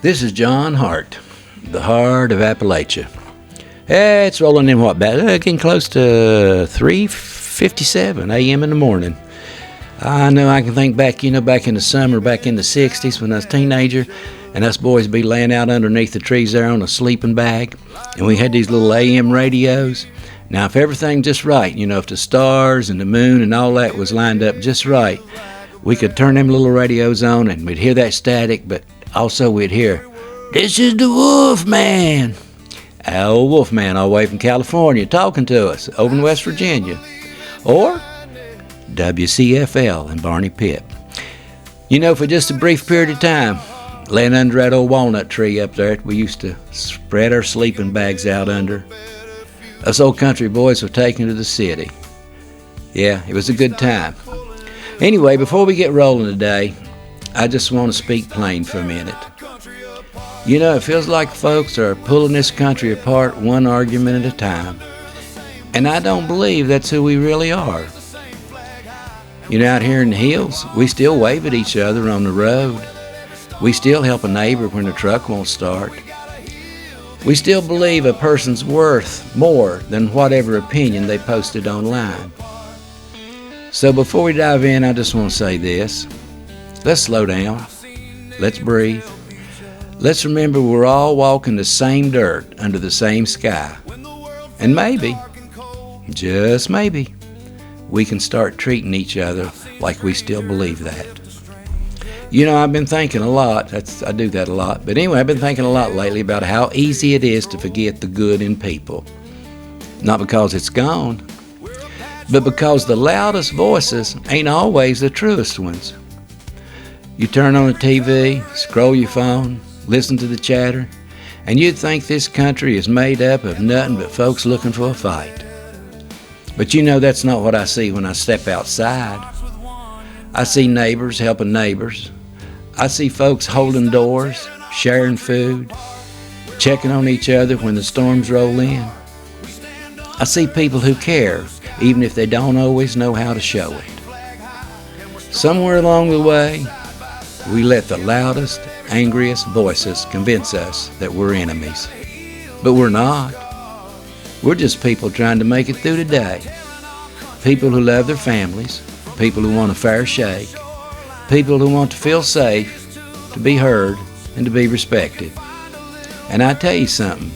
This is John Hart, the Hart of Appalachia. It's rolling in getting close to 3:57 a.m. in the morning. I know I can think back, back in the summer, back in the 60s when I was a teenager, and us boys be laying out underneath the trees there on a sleeping bag, and we had these little AM radios. Now, if everything just right, if the stars and the moon and all that was lined up just right, we could turn them little radios on and we'd hear that static, but also we'd hear, "This is the Wolf Man." Old Wolf Man all the way from California talking to us over in West Virginia. Or WCFL and Barney Pitt. For just a brief period of time, laying under that old walnut tree up there, we used to spread our sleeping bags out under. Us old country boys were taken to the city. Yeah, it was a good time. Anyway, before we get rolling today, I just want to speak plain for a minute. It feels like folks are pulling this country apart one argument at a time. And I don't believe that's who we really are. Out here in the hills, we still wave at each other on the road. We still help a neighbor when the truck won't start. We still believe a person's worth more than whatever opinion they posted online. So before we dive in, I just want to say this. Let's slow down. Let's breathe. Let's remember we're all walking the same dirt under the same sky. And maybe, just maybe, we can start treating each other like we still believe that. I've been thinking a lot. I do that a lot. But anyway, I've been thinking a lot lately about how easy it is to forget the good in people. Not because it's gone, but because the loudest voices ain't always the truest ones. You turn on the TV, scroll your phone, listen to the chatter, and you'd think this country is made up of nothing but folks looking for a fight. But that's not what I see when I step outside. I see neighbors helping neighbors. I see folks holding doors, sharing food, checking on each other when the storms roll in. I see people who care, even if they don't always know how to show it. Somewhere along the way, we let the loudest, angriest voices convince us that we're enemies. But we're not. We're just people trying to make it through the day. People who love their families, people who want a fair shake, people who want to feel safe, to be heard, and to be respected. And I tell you something,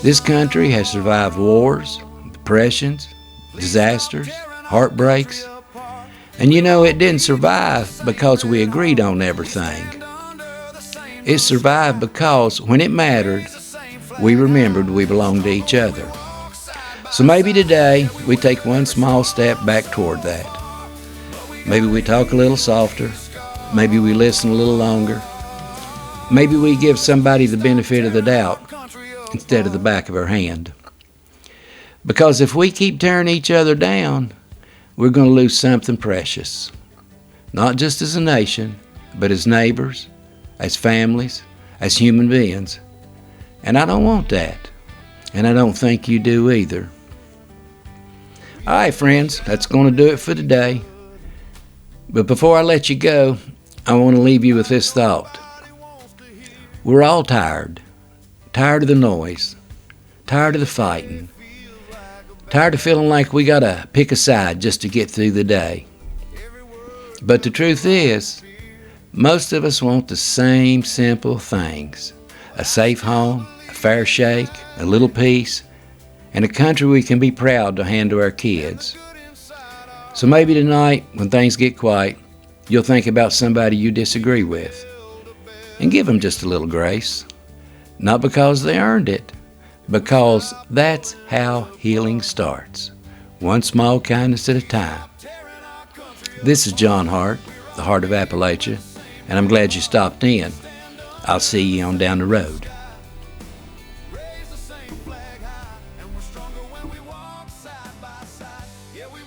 this country has survived wars, depressions, disasters, heartbreaks, and it didn't survive because we agreed on everything. It survived because when it mattered, we remembered we belonged to each other. So maybe today we take one small step back toward that. Maybe we talk a little softer. Maybe we listen a little longer. Maybe we give somebody the benefit of the doubt instead of the back of our hand. Because if we keep tearing each other down, we're going to lose something precious. Not just as a nation, but as neighbors, as families, as human beings. And I don't want that. And I don't think you do either. All right, friends, that's going to do it for today. But before I let you go, I want to leave you with this thought. We're all tired. Tired of the noise. Tired of the fighting. Tired of feeling like we got to pick a side just to get through the day. But the truth is, most of us want the same simple things. A safe home, a fair shake, a little peace, and a country we can be proud to hand to our kids. So maybe tonight, when things get quiet, you'll think about somebody you disagree with and give them just a little grace. Not because they earned it, because that's how healing starts, one small kindness at a time. This is John Hart, the Hart of Appalachia, and I'm glad you stopped in. I'll see you on down the road. Raise the same flag high, and we're stronger when we walk side by side. Yeah, we